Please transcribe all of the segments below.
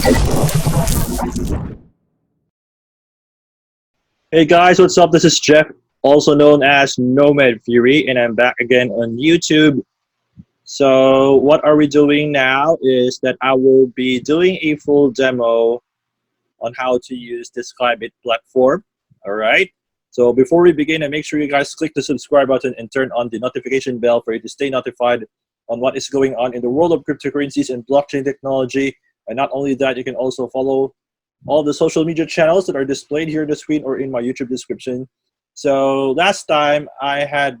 Hey guys, what's up? This is Jeff, also known as Nomad Fury, and I'm back again on YouTube. So what are we doing now is that I will be doing a full demo on how to use the SKYBIT platform. All right. So before we begin, make sure you guys click the subscribe button and turn on the notification bell for you to stay notified on what is going on in the world of cryptocurrencies and blockchain technology. And not only that, you can also follow all the social media channels that are displayed here on the screen or in my YouTube description. So last time I'd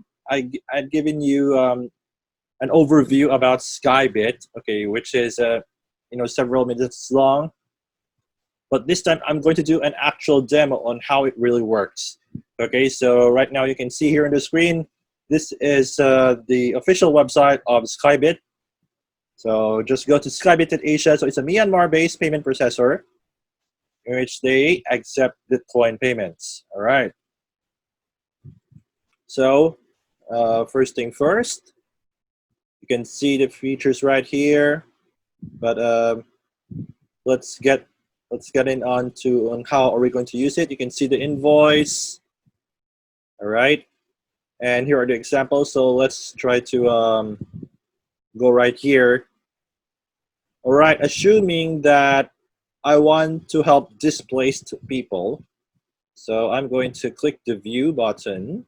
given you an overview about SKYBIT, okay, which is several minutes long. But this time I'm going to do an actual demo on how it really works. Okay, so right now you can see here on the screen, this is the official website of SKYBIT. So just go to SKYBIT.Asia. So it's a Myanmar-based payment processor in which they accept Bitcoin payments. All right. So first thing first, you can see the features right here, but let's get in on how are we going to use it. You can see the invoice. All right, and here are the examples. So let's try to go right here. All right, assuming that I want to help displaced people, so I'm going to click the view button.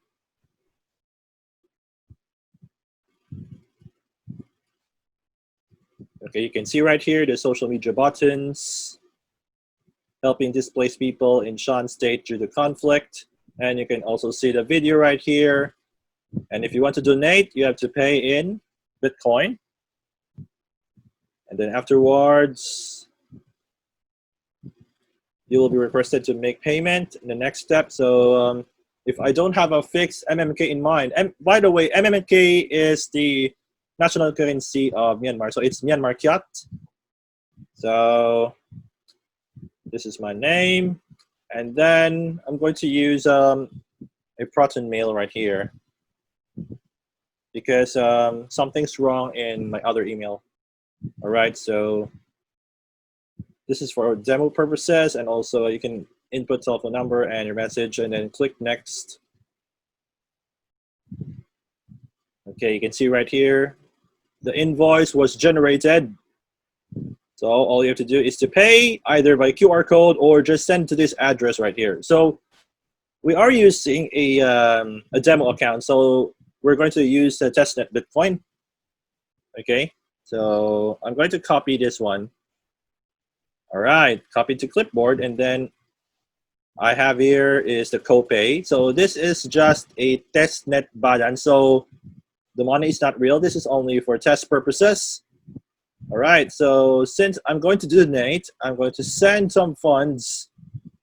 Okay, you can see right here the social media buttons, helping displaced people in Shan State due to conflict. And you can also see the video right here. And if you want to donate, you have to pay in Bitcoin. And then afterwards, you will be requested to make payment in the next step. So if I don't have a fixed MMK in mind, and by the way, MMK is the national currency of Myanmar. So it's Myanmar Kyat. So this is my name. And then I'm going to use a Proton mail right here because something's wrong in my other email. All right, so this is for demo purposes, and also you can input telephone number and your message and then click next. Okay, you can see right here, the invoice was generated. So all you have to do is to pay either by QR code or just send to this address right here. So we are using a demo account. So we're going to use the testnet Bitcoin. Okay, so I'm going to copy this one. All right, copy to clipboard, and then I have here is the copay. So this is just a testnet badan. So the money is not real. This is only for test purposes. All right, so since I'm going to donate, I'm going to send some funds,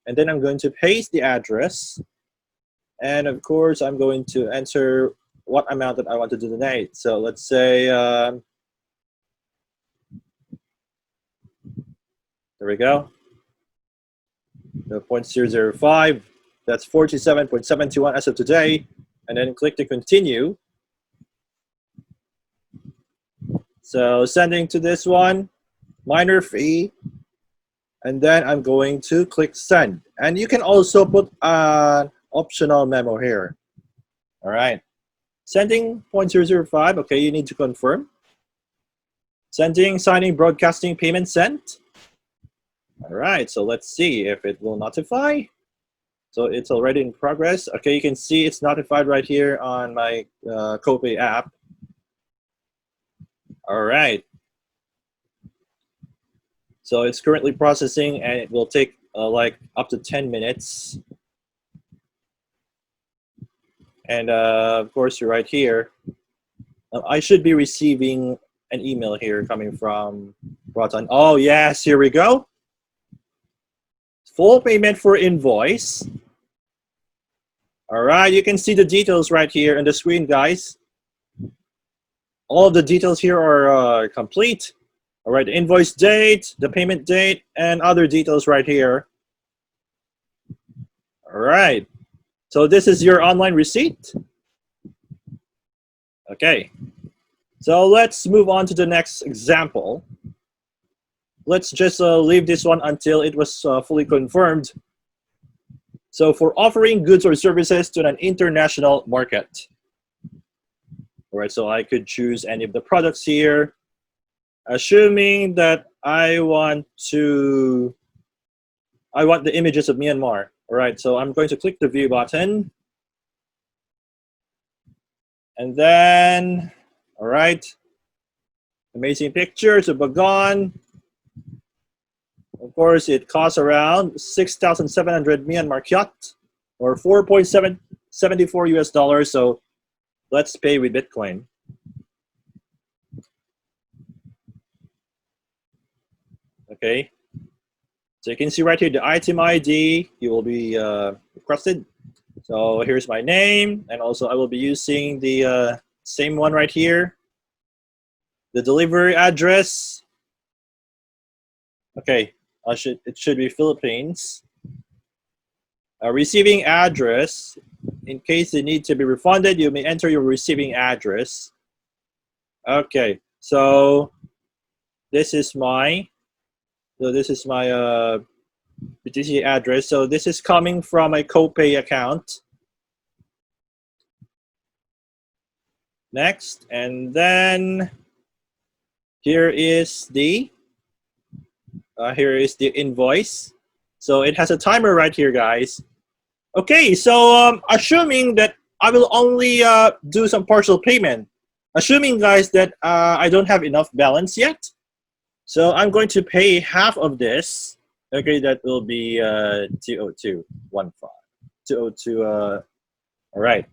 and then I'm going to paste the address. And of course, I'm going to enter what amount that I want to donate. So let's say, there we go. The 0.005, that's 47.721 as of today. And then click to continue. So sending to this one, minor fee, and then I'm going to click send. And you can also put an optional memo here. All right, sending 0.005, okay, you need to confirm. Sending, signing, broadcasting, payment sent. All right, so let's see if it will notify. So it's already in progress. Okay, you can see it's notified right here on my copay app. All right. So it's currently processing, and it will take like up to 10 minutes. And of course, you're right here. I should be receiving an email here coming from Proton. Oh, yes, here we go. Full payment for invoice. All right, you can see the details right here on the screen, guys. All of the details here are complete. All right, the invoice date, the payment date, and other details right here. All right, so this is your online receipt. Okay, so let's move on to the next example. let's just leave this one until it was fully confirmed. So for offering goods or services to an international market. All right, so I could choose any of the products here, assuming that I want the images of Myanmar. All right, so I'm going to click the view button. And then, all right, amazing pictures of Bagan. Of course, it costs around 6,700 Myanmar kyat, or 4.74 US dollars. So let's pay with Bitcoin. Okay. So you can see right here the item ID you will be requested. So here's my name, and also I will be using the same one right here. The delivery address. Okay. It should be Philippines. Receiving address. In case you need to be refunded, you may enter your receiving address. Okay, so this is my BTC address. So this is coming from my copay account. Next, and then here is the invoice. So it has a timer right here, guys. Okay, so assuming that I will only do some partial payment, assuming, guys, that I don't have enough balance yet, so I'm going to pay half of this. Okay, that will be 202.15. 202. All right.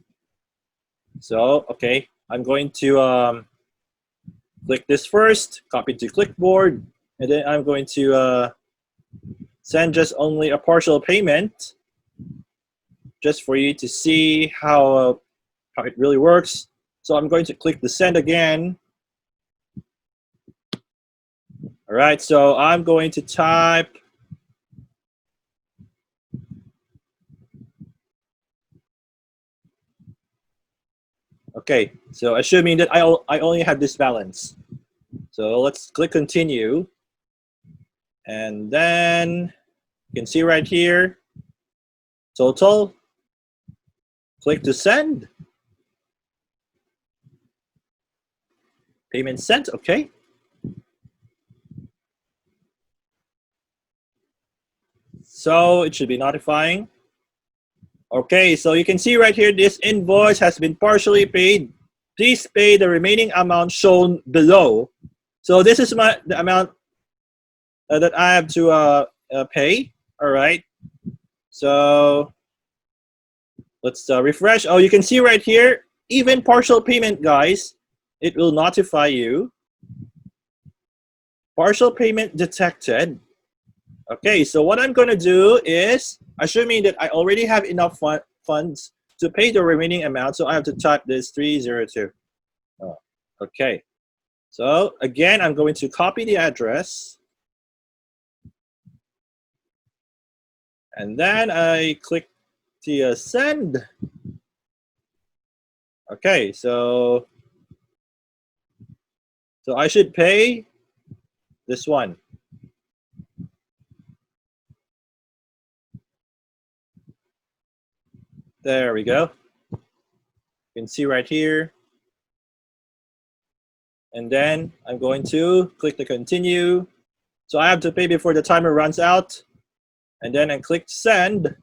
So okay, I'm going to click this first, copy to clipboard, and then I'm going to send just only a partial payment, just for you to see how it really works. So I'm going to click the send again. All right, so I'm going to type okay, so assuming that I only have this balance. So let's click continue. And then you can see right here, total. Click to send. Payment sent, okay. So it should be notifying. Okay, so you can see right here, this invoice has been partially paid. Please pay the remaining amount shown below. So this is the amount that I have to pay. All right. So let's refresh. Oh, you can see right here, even partial payment, guys, it will notify you. Partial payment detected. Okay, so what I'm going to do is, assuming that I already have enough funds to pay the remaining amount, so I have to type this 302. Oh, okay, so again, I'm going to copy the address. And then I click the send. Okay, so I should pay this one. There we go. You can see right here. And then I'm going to click the continue. So I have to pay before the timer runs out. And then I click send.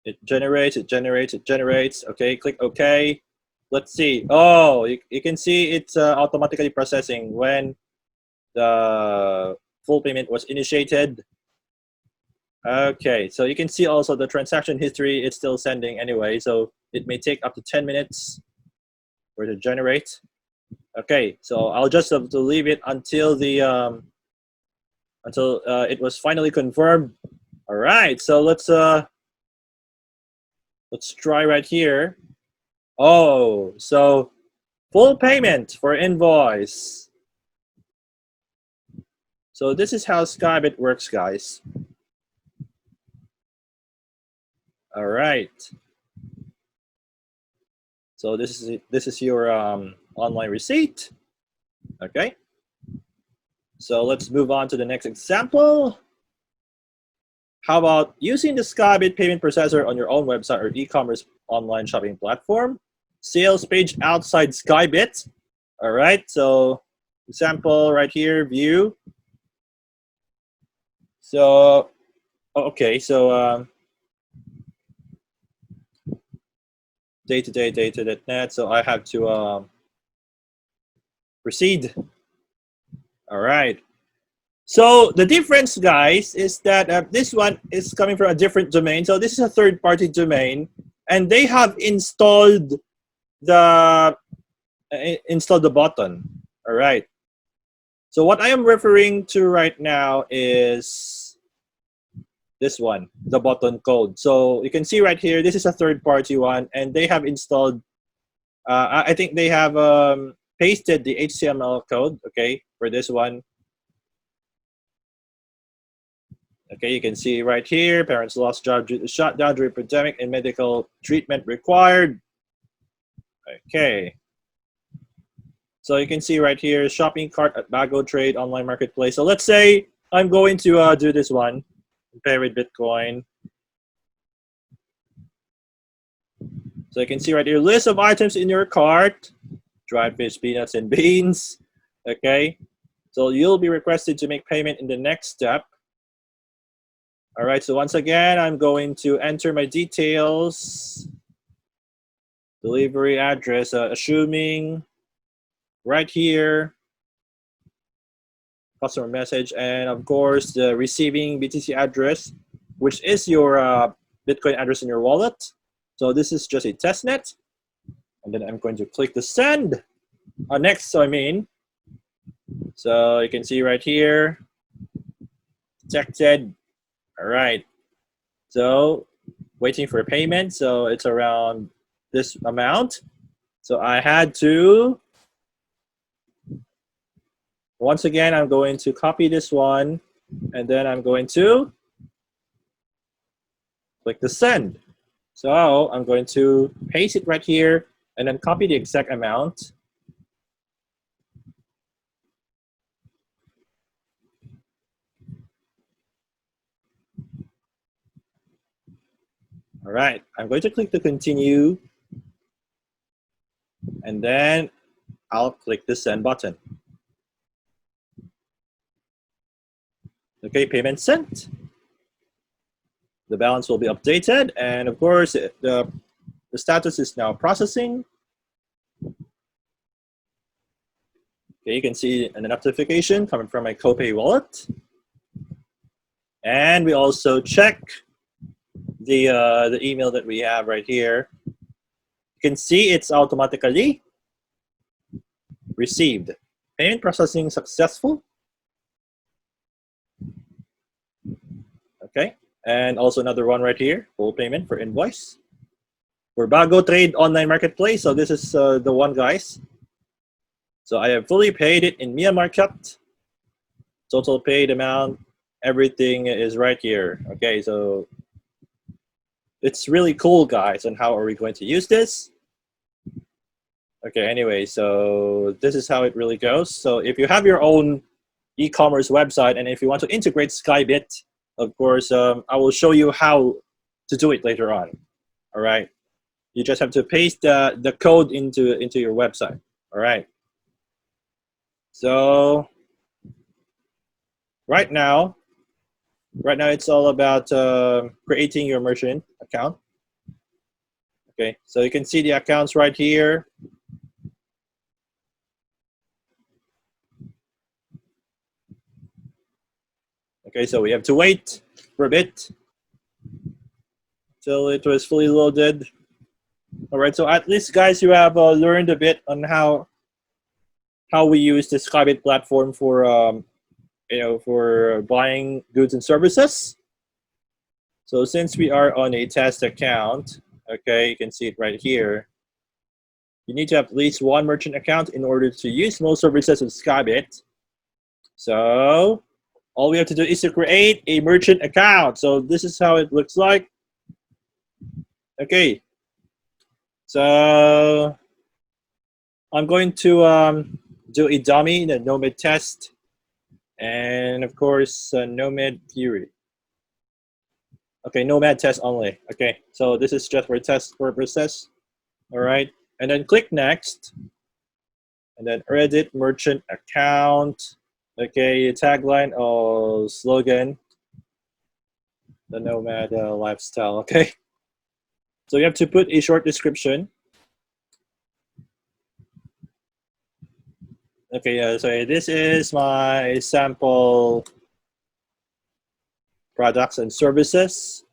It generates. Okay, click OK. Let's see. Oh, you can see it's automatically processing when the full payment was initiated. Okay, so you can see also the transaction history. It's still sending anyway, so it may take up to 10 minutes for it to generate. Okay, so I'll just have to leave it until the it was finally confirmed. All right, so let's try right here. Oh, so full payment for invoice. So this is how SKYBIT works, guys. All right. So this is your online receipt. Okay. So let's move on to the next example. How about using the SKYBIT payment processor on your own website or e-commerce online shopping platform? Sales page outside SKYBIT. All right, so example right here, view. So, okay, so day-to-day.net. So I have to proceed. All right. So the difference, guys, is that this one is coming from a different domain. So this is a third-party domain, and they have installed the button. All right. So what I am referring to right now is this one, the button code. So you can see right here, this is a third-party one, and they have installed. I think they have pasted the HTML code. Okay, for this one. Okay, you can see right here, parents lost job due to shutdown during pandemic and medical treatment required. Okay. So you can see right here, shopping cart at Bago Trade online marketplace. So let's say I'm going to do this one, pay with Bitcoin. So you can see right here, list of items in your cart, dried fish, peanuts, and beans. Okay. So you'll be requested to make payment in the next step. All right, so once again, I'm going to enter my details, delivery address, assuming right here, customer message, and of course, the receiving BTC address, which is your Bitcoin address in your wallet. So this is just a test net. And then I'm going to click the send. Next, so I mean. So you can see right here, detected. All right, so waiting for payment. So it's around this amount. So I had to, once again, I'm going to copy this one, and then I'm going to click the send. So I'm going to paste it right here, and then copy the exact amount. All right, I'm going to click the continue, and then I'll click the send button. Okay, payment sent. The balance will be updated, and of course, the status is now processing. Okay, you can see a notification coming from my Copay wallet. And we also check the email that we have right here. You can see it's automatically received. Payment processing successful. Okay, and also another one right here, full payment for Invoice. For Bago Trade online marketplace, so this is the one, guys. So I have fully paid it in Myanmar cut. Total paid amount, everything is right here. Okay, so it's really cool, guys. And how are we going to use this? Okay, anyway, so this is how it really goes. So if you have your own e-commerce website, and if you want to integrate SKYBIT, of course, I will show you how to do it later on. All right, you just have to paste the code into your website. All right. So right now it's all about creating your merchant account. Okay, so you can see the accounts right here. Okay, so we have to wait for a bit till it was fully loaded. All right, so at least, guys, you have learned a bit on how we use the SKYBIT platform for for buying goods and services. So since we are on a test account, okay, you can see it right here. You need to have at least one merchant account in order to use most services of SKYBIT. So all we have to do is to create a merchant account. So this is how it looks like. Okay. So I'm going to do a dummy, the Nomad test. And of course, Nomad Fury. Okay, Nomad test only. Okay, so this is just for test purposes. All right, and then click next, and then edit merchant account. Okay, tagline or slogan, the Nomad lifestyle. Okay, so you have to put a short description. Okay, so this is my sample products and services.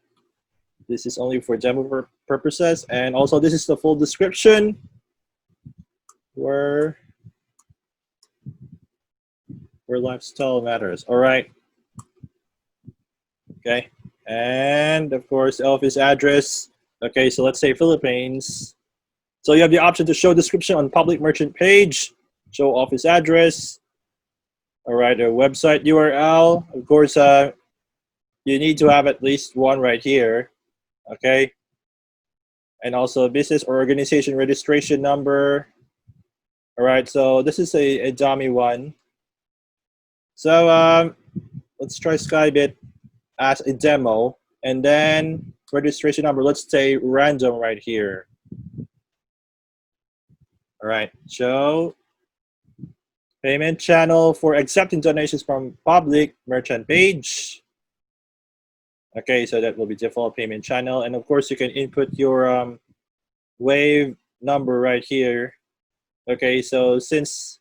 This is only for demo purposes, and also this is the full description where lifestyle matters. All right. Okay, and of course office address. Okay, so let's say Philippines. So you have the option to show description on public merchant page, show office address. All right, a website URL. Of course, you need to have at least one right here. Okay, and also business or organization registration number. All right, so this is a dummy one. So let's try SKYBIT as a demo, and then registration number. Let's say random right here. All right, show payment channel for accepting donations from public merchant page. Okay, so that will be default payment channel, and of course you can input your wave number right here. Okay, so since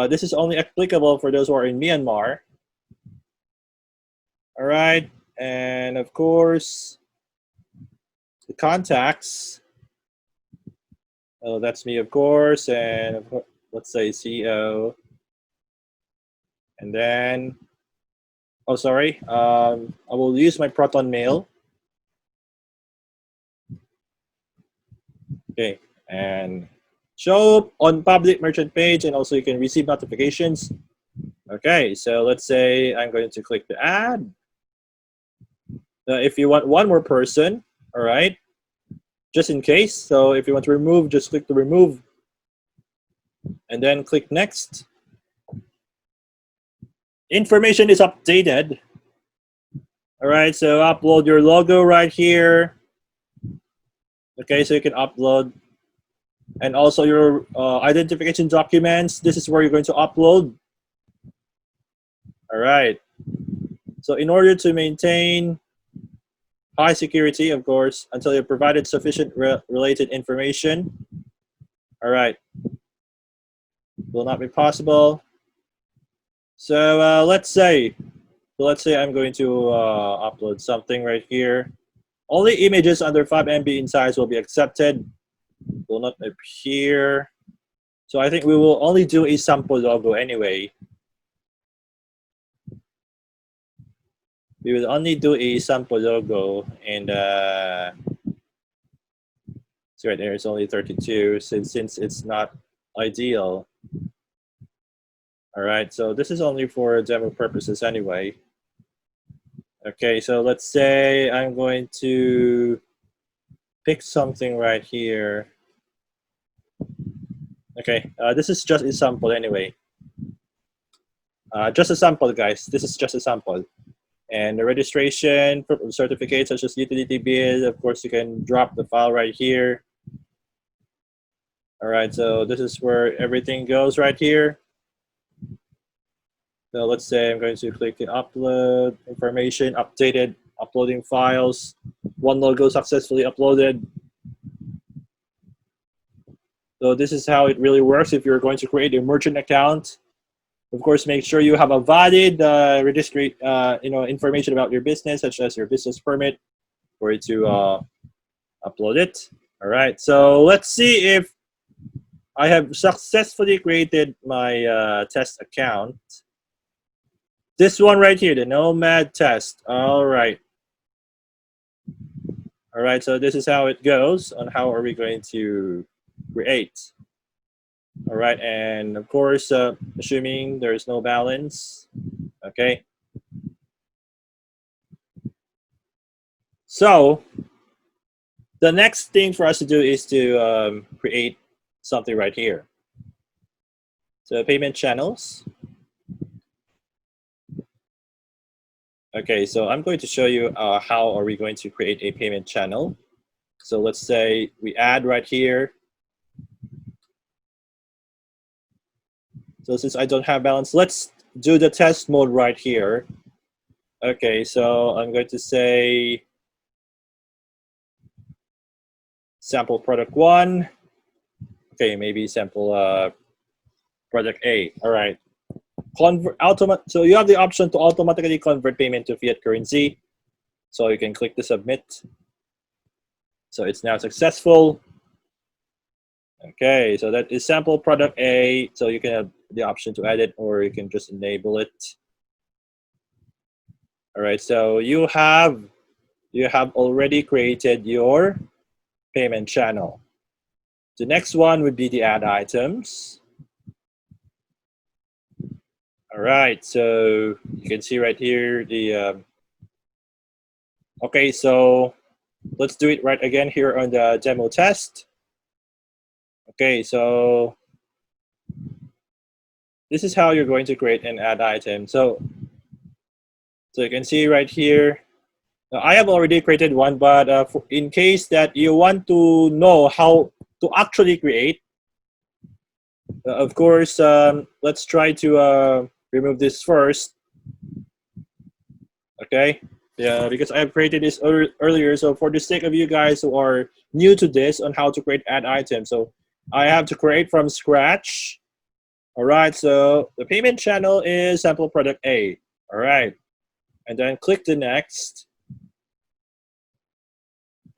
this is only applicable for those who are in Myanmar. All right, and of course the contacts. Oh, that's me, of course, and of course, let's say CEO, and then oh, sorry, I will use my Proton Mail. Okay, and show on public merchant page, and also you can receive notifications. Okay, so let's say I'm going to click the add. If you want one more person, all right, just in case. So if you want to remove, just click the remove, and then click next. Information is updated. All right, so upload your logo right here. Okay, so you can upload, and also your identification documents. This is where you're going to upload. All right. So in order to maintain high security, of course, until you've provided sufficient related information. All right. Will not be possible. So let's say I'm going to upload something right here. Only images under 5 MB in size will be accepted. Will not appear. So I think we will only do a sample logo anyway. We will only do a sample logo, and see right there, it's only 32 since it's not ideal. All right, so this is only for demo purposes anyway. Okay, so let's say I'm going to pick something right here. Okay, this is just a sample anyway. Just a sample, guys. This is just a sample. And the registration certificates such as utility bill, of course, you can drop the file right here. All right, so this is where everything goes right here. So let's say I'm going to click the upload information, updated, uploading files. One logo successfully uploaded. So this is how it really works if you're going to create a merchant account. Of course, make sure you have a valid registry, information about your business, such as your business permit, for you to upload it. All right, so let's see if I have successfully created my test account. This one right here, the Nomad test. All right. All right, so this is how it goes on how are we going to create. All right, and of course, assuming there is no balance, okay. So the next thing for us to do is to create something right here. So payment channels. Okay, so I'm going to show you how are we going to create a payment channel. So let's say we add right here. So since I don't have balance, let's do the test mode right here. Okay, so I'm going to say sample product 1. Okay, maybe sample product A. All right. So you have the option to automatically convert payment to fiat currency. So you can click the submit. So it's now successful. Okay, so that is sample product A. So you can have the option to edit, or you can just enable it. All right, so you have already created your payment channel. The next one would be the add items. All right, so you can see right here the okay, so let's do it right again here on the demo test. Okay, so this is how you're going to create an add item. So you can see right here, I have already created one, but in case that you want to know how to actually create, of course, let's try to remove this first. Okay, yeah, because I have created this earlier. So for the sake of you guys who are new to this on how to create add items, so I have to create from scratch. All right, so the payment channel is sample product A. All right, and then click the next.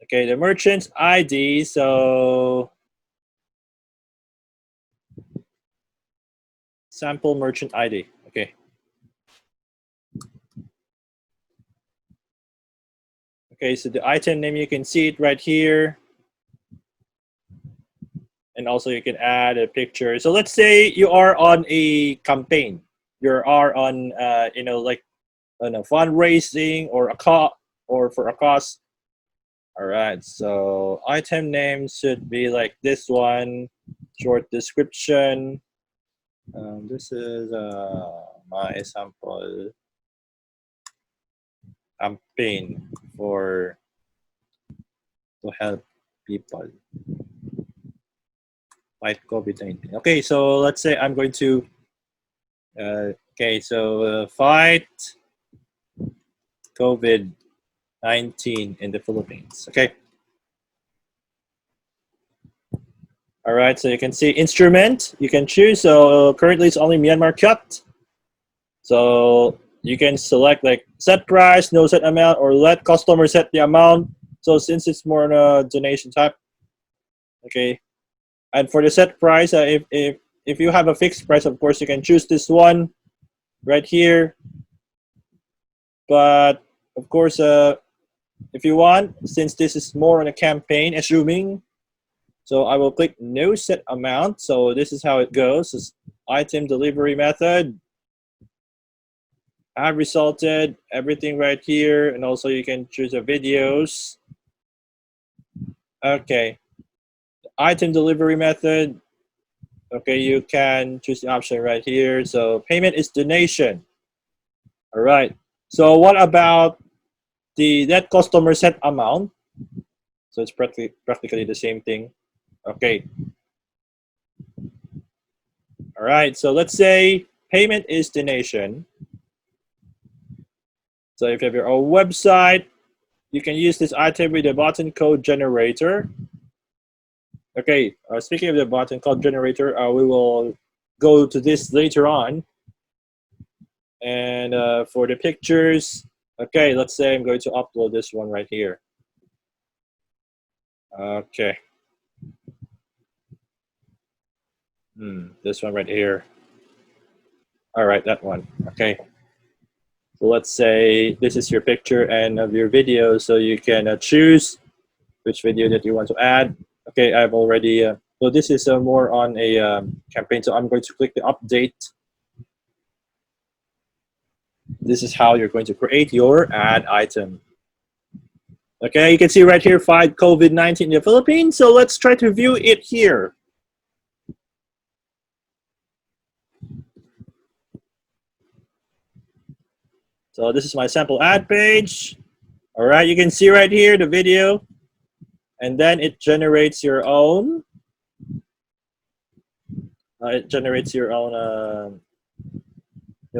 Okay, the merchant's ID. So sample merchant ID. Okay. Okay, so the item name, you can see it right here. And also you can add a picture. So let's say you are on a campaign. You are on, like on a fundraising or for a cause. All right, so item name should be like this one, short description. This is my sample campaign to help people fight COVID-19. Okay, so let's say I'm going to fight COVID-19 in the Philippines. Okay. All right, so you can see instrument, you can choose. So currently it's only Myanmar cut. So you can select like set price, no set amount, or let customer set the amount. So since it's more on a donation type, okay. And for the set price, if you have a fixed price, of course you can choose this one right here. But of course, if you want, since this is more on a campaign, assuming, so I will click no set amount. So this is how it goes. This item delivery method. Have resulted, everything right here. And also you can choose the videos. Okay. Item delivery method. Okay, you can choose the option right here. So payment is donation. All right. So what about the net customer set amount? So it's practically the same thing. Okay. All right. So let's say payment is donation. So if you have your own website, you can use this item with the button code generator. Okay. Speaking of the button code generator, we will go to this later on. And for the pictures, okay, let's say I'm going to upload this one right here. Okay. This one right here. All right, that one. Okay. So let's say this is your picture and of your video, so you can choose which video that you want to add. Okay, I've already, so this is more on a campaign, so I'm going to click the update. This is how you're going to create your ad item. Okay, you can see right here, fight COVID-19 in the Philippines. So let's try to view it here. So this is my sample ad page. All right, you can see right here the video, and then it generates your own.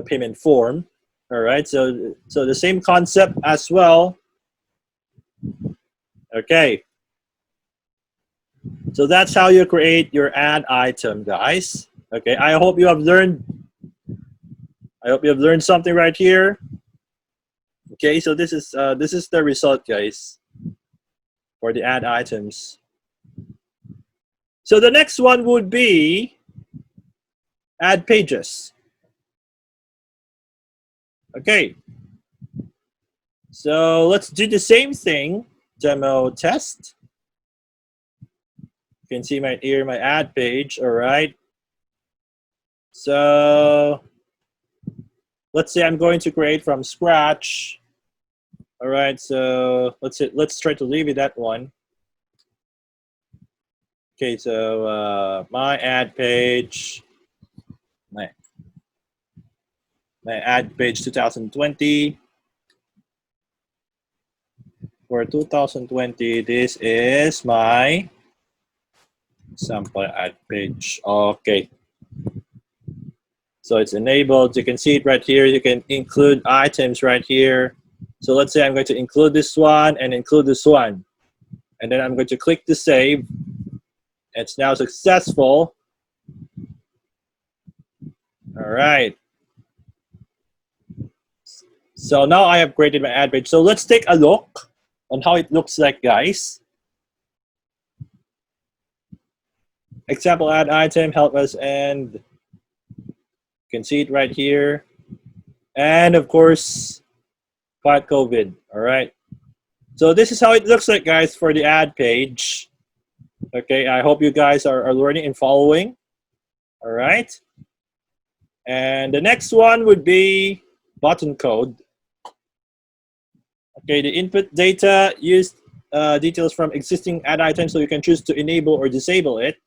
Payment form. All right, so the same concept as well. Okay, so that's how you create your ad item, guys. Okay, I hope you have learned. I hope you have learned something right here. Okay, so this is the result, guys, for the ad items. So the next one would be ad pages. Okay, so let's do the same thing. Demo test. You can see my ad page. All right. So let's say I'm going to create from scratch. All right. So let's try to leave it at one. Okay. So my ad page, my ad page 2020. For 2020, this is my sample ad page. Okay. So it's enabled. You can see it right here. You can include items right here. So let's say I'm going to include this one and include this one. And then I'm going to click to save. It's now successful. All right. So now I have created my ad page. So let's take a look on how it looks like, guys. Example ad item, help us end. You can see it right here. And of course, fight COVID. All right. So this is how it looks like, guys, for the ad page. Okay, I hope you guys are learning and following. All right. And the next one would be button code. Okay, the input data used details from existing ad items, so you can choose to enable or disable it.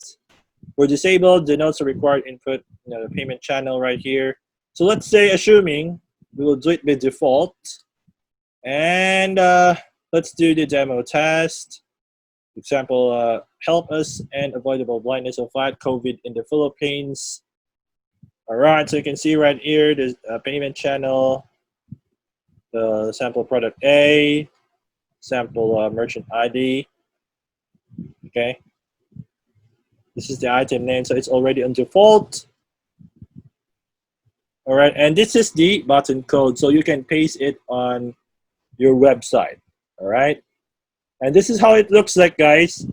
For disabled, denotes the required input, the payment channel right here. So let's say, assuming we will do it by default, and let's do the demo test. Example, help us end avoidable blindness of fight COVID in the Philippines. All right, so you can see right here the payment channel, the sample product A, sample merchant ID. Okay, this is the item name, so it's already on default. All right, and this is the button code, so you can paste it on your website. All right, and this is how it looks like, guys.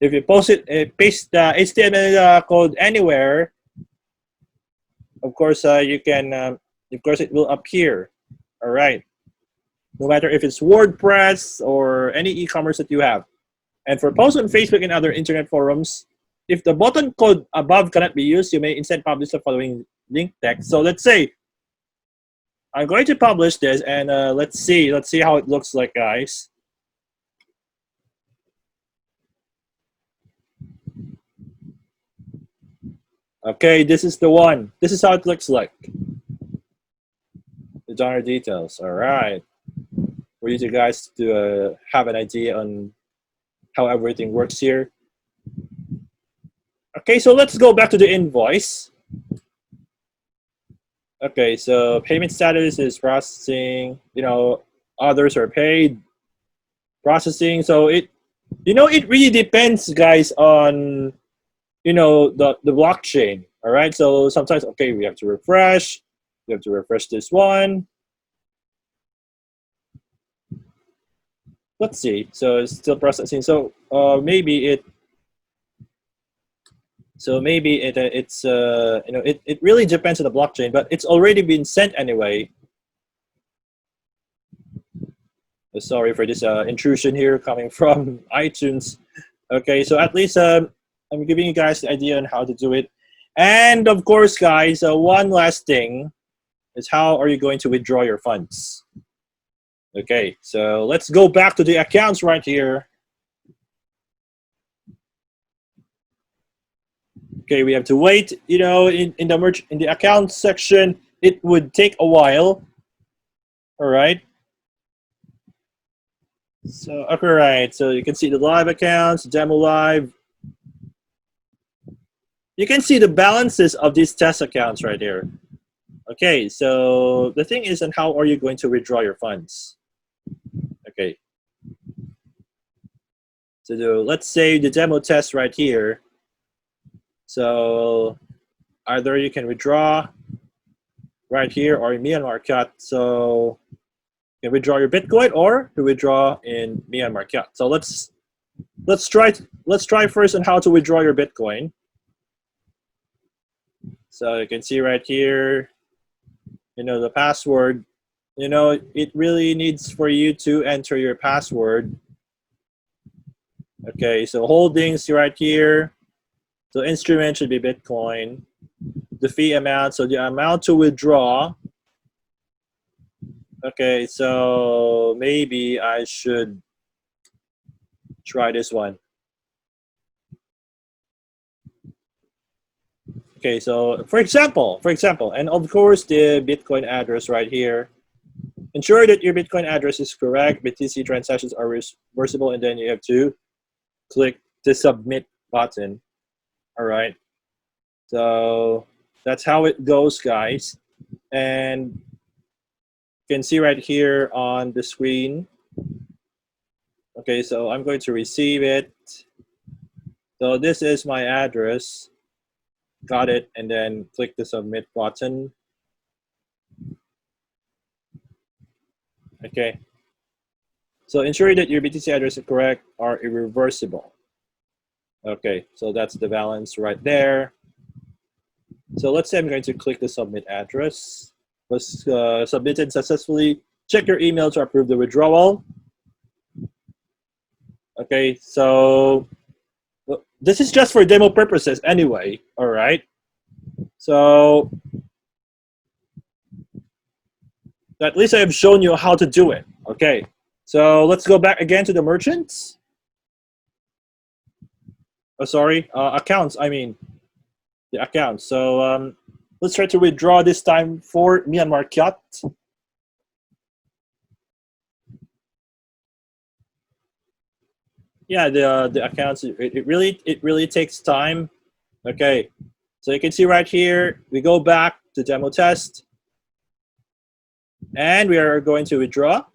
If you paste the HTML code anywhere, of course you can. Of course, it will appear. All right, no matter if it's WordPress or any e-commerce that you have. And for posts on Facebook and other internet forums, if the button code above cannot be used, you may instead publish the following link text. So let's say I'm going to publish this, and let's see how it looks like, guys. Okay, this is the one. This is how it looks like. The genre details. All right, for you guys to have an idea on how everything works here. Okay, so let's go back to the invoice. Okay, so payment status is processing. Others are paid. Processing. So it really depends, guys, on the blockchain. All right. So sometimes, okay, we have to refresh. We have to refresh this one. Let's see. So it's still processing. So maybe it. So maybe it really depends on the blockchain, but it's already been sent anyway. Sorry for this intrusion here coming from iTunes. Okay, so at least I'm giving you guys the idea on how to do it. And of course, guys, one last thing is how are you going to withdraw your funds? Okay, so let's go back to the accounts right here. Okay, we have to wait. In the account section, it would take a while. All right. So, all right. So you can see the live accounts, demo live. You can see the balances of these test accounts right here. Okay. So the thing is, and how are you going to withdraw your funds? Okay. So let's say the demo test right here. So either you can withdraw right here or in Myanmar kyat. So you can withdraw your Bitcoin or to withdraw in Myanmar kyat. So let's try first on how to withdraw your Bitcoin. So you can see right here, the password. It really needs for you to enter your password. Okay, so holdings right here. So instrument should be Bitcoin. The fee amount, so the amount to withdraw. Okay, so maybe I should try this one. Okay, so for example, and of course the Bitcoin address right here. Ensure that your Bitcoin address is correct. BTC transactions are reversible, and then you have to click the submit button. All right. So that's how it goes, guys. And you can see right here on the screen. Okay, so I'm going to receive it. So this is my address. Got it, and then click the submit button. Okay. So ensure that your BTC address is correct or irreversible. Okay, so that's the balance right there. So let's say I'm going to click the submit address. Was submitted successfully. Check your email to approve the withdrawal. Okay, so this is just for demo purposes anyway. All right. So at least I have shown you how to do it. Okay. So let's go back again to the merchants. Oh, sorry, accounts. I mean, the accounts. So let's try to withdraw this time for Myanmar kyat. Yeah, the accounts. It really takes time. Okay, so you can see right here. We go back to demo test, and we are going to withdraw.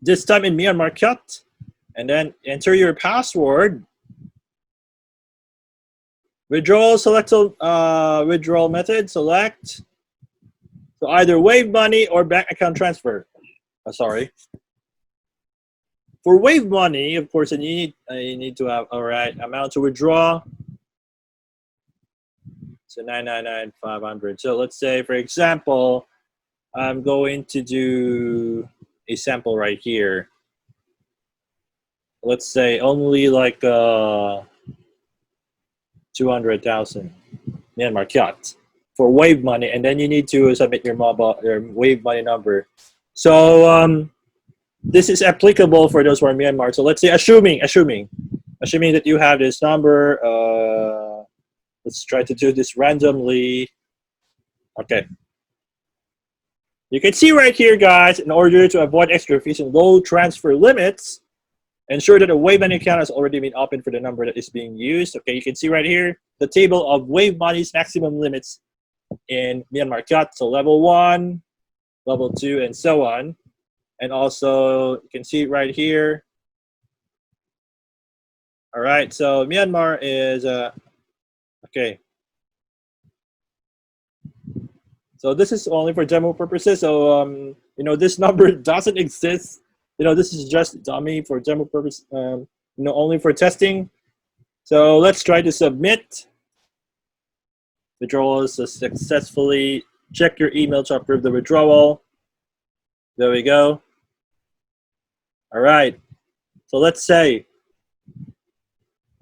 This time in Myanmar kyat, and then enter your password. Withdrawal select withdrawal method. Select. So either Wave Money or bank account transfer. Sorry. For Wave Money, of course, you need to have amount to withdraw. So 999,500. So let's say, for example, I'm going to do a sample right here. Let's say only like 200,000 Myanmar kyat for Wave Money, and then you need to submit your Wave Money number. So this is applicable for those who are Myanmar. So let's say assuming that you have this number. Let's try to do this randomly. Okay. You can see right here, guys, in order to avoid extra fees and low transfer limits, ensure that a Wave Money account has already been opened for the number that is being used. Okay, you can see right here the table of Wave Money's maximum limits in Myanmar kyat. So level 1, level 2, and so on. And also, you can see right here. All right, so Myanmar is, okay. So this is only for demo purposes. So, this number doesn't exist. This is just dummy for demo purpose, only for testing. So let's try to submit. Withdrawal is successfully. Check your email to approve the withdrawal. There we go. All right. So let's say,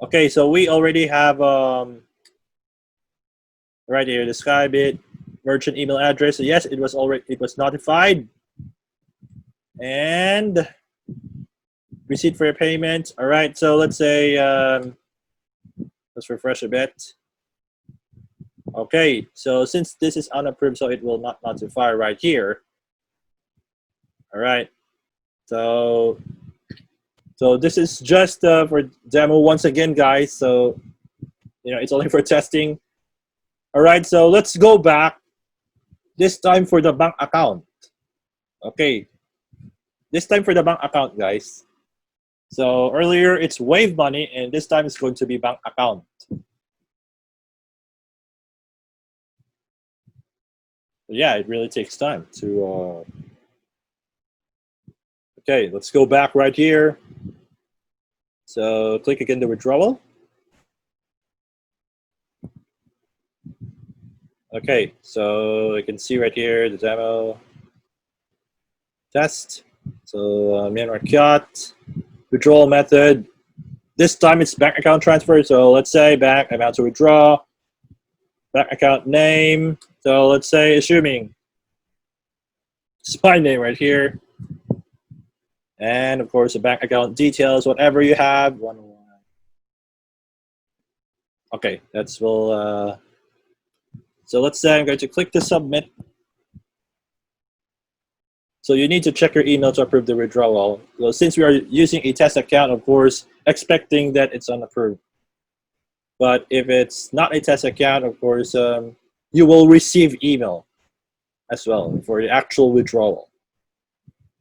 okay, so we already have right here the SKYBIT merchant email address. So yes, it was notified. And receipt for your payment. All right, so let's say let's refresh a bit. Okay, so since this is unapproved, so it will not notify right here. All right, so this is just for demo once again, guys. So it's only for testing. All right, so let's go back. This time for the bank account. Okay, this time for the bank account, guys. So earlier it's Wave Money, and this time it's going to be bank account. Yeah, it really takes time to. Okay, let's go back right here. So click again the withdrawal. Okay, so you can see right here the demo test. So Myanmar-based withdrawal method. This time it's bank account transfer. So let's say bank amount to withdraw, bank account name. So let's say assuming it's my name right here. And of course the bank account details, whatever you have. Okay, that's will. So let's say I'm going to click to submit. So you need to check your email to approve the withdrawal. So since we are using a test account, of course, expecting that it's unapproved. But if it's not a test account, of course, you will receive email as well for the actual withdrawal.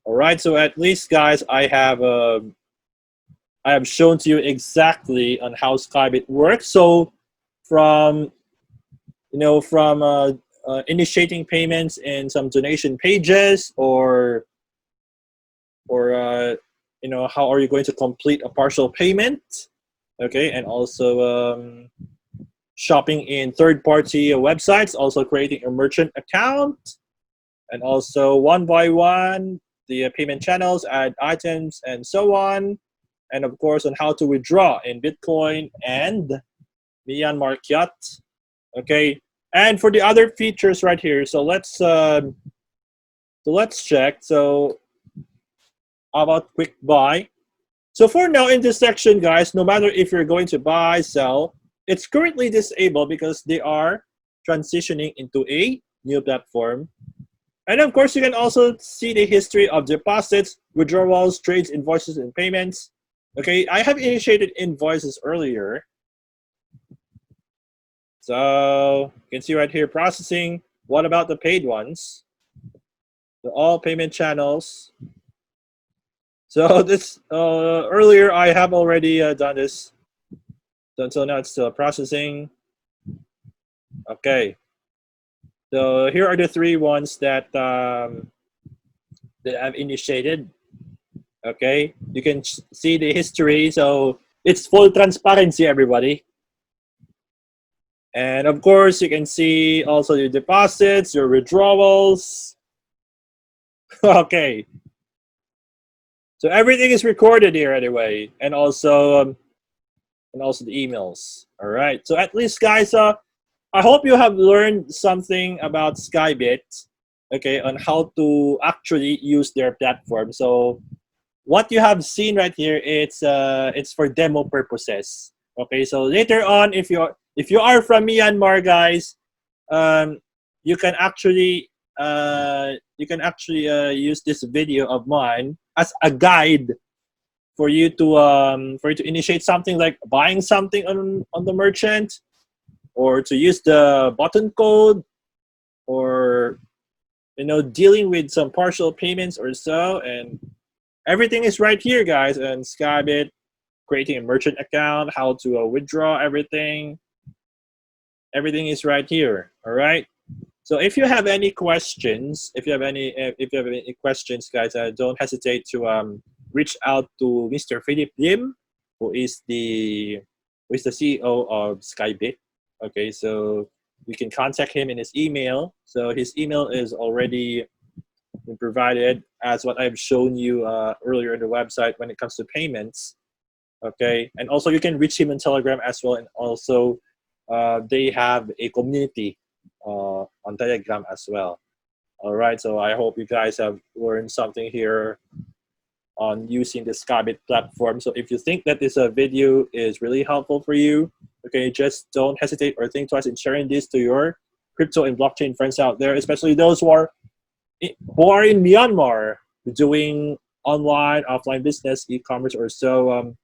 All right, so at least, guys, I have shown to you exactly on how SKYBIT works. So from initiating payments in some donation pages, or how are you going to complete a partial payment, okay, and also shopping in third-party websites, also creating a merchant account, and also one by one the payment channels, add items, and so on, and of course on how to withdraw in Bitcoin and Myanmar kyat. Okay, and for the other features right here, so let's check. So how about quick buy? So for now in this section, guys, no matter if you're going to buy, sell, it's currently disabled because they are transitioning into a new platform. And of course, you can also see the history of deposits, withdrawals, trades, invoices, and payments. Okay, I have initiated invoices earlier. So you can see right here, processing. What about the paid ones? So all payment channels. So this earlier I have already done this. So until now it's still processing. Okay. So here are the 3 ones that that I've initiated. Okay, you can see the history. So it's full transparency, everybody. And of course, you can see also your deposits, your withdrawals. Okay. So everything is recorded here anyway, and also the emails. All right. So at least, guys, I hope you have learned something about SKYBIT, okay, on how to actually use their platform. So what you have seen right here, it's for demo purposes. Okay. So later on, if you are from Myanmar, guys, you can actually use this video of mine as a guide for you to initiate something like buying something on the merchant, or to use the button code, or dealing with some partial payments or so. And everything is right here, guys, and SKYBIT, creating a merchant account, how to withdraw everything is right here. All right. So if you have any questions, guys, don't hesitate to reach out to Mr. Philip Lim, who is the CEO of SKYBIT. Okay, so you can contact him in his email. So his email is already been provided as what I've shown you earlier in the website when it comes to payments. Okay, and also you can reach him on Telegram as well, and also they have a community on Telegram as well. All right, so I hope you guys have learned something here on using the SKYBIT platform. So if you think that this video is really helpful for you, Okay, just don't hesitate or think twice in sharing this to your crypto and blockchain friends out there, especially those who are in Myanmar doing online, offline business, e-commerce or so.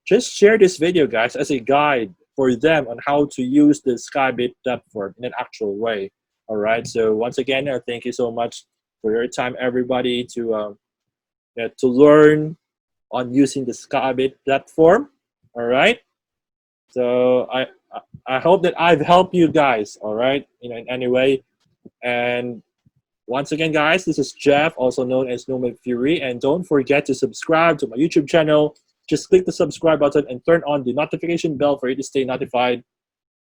Just share this video, guys, as a guide for them on how to use the SKYBIT platform in an actual way. All right. So once again, thank you so much for your time, everybody, to learn on using the SKYBIT platform. All right. So I hope that I've helped you guys. All right. In any way. And once again, guys, this is Jeff, also known as Nomad Fury, and don't forget to subscribe to my YouTube channel. Just click the subscribe button and turn on the notification bell for you to stay notified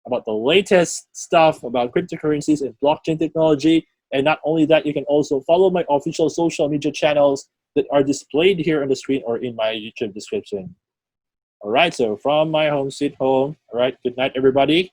about the latest stuff about cryptocurrencies and blockchain technology. And not only that, you can also follow my official social media channels that are displayed here on the screen or in my YouTube description. All right, so from my home, sweet home. All right, good night, everybody.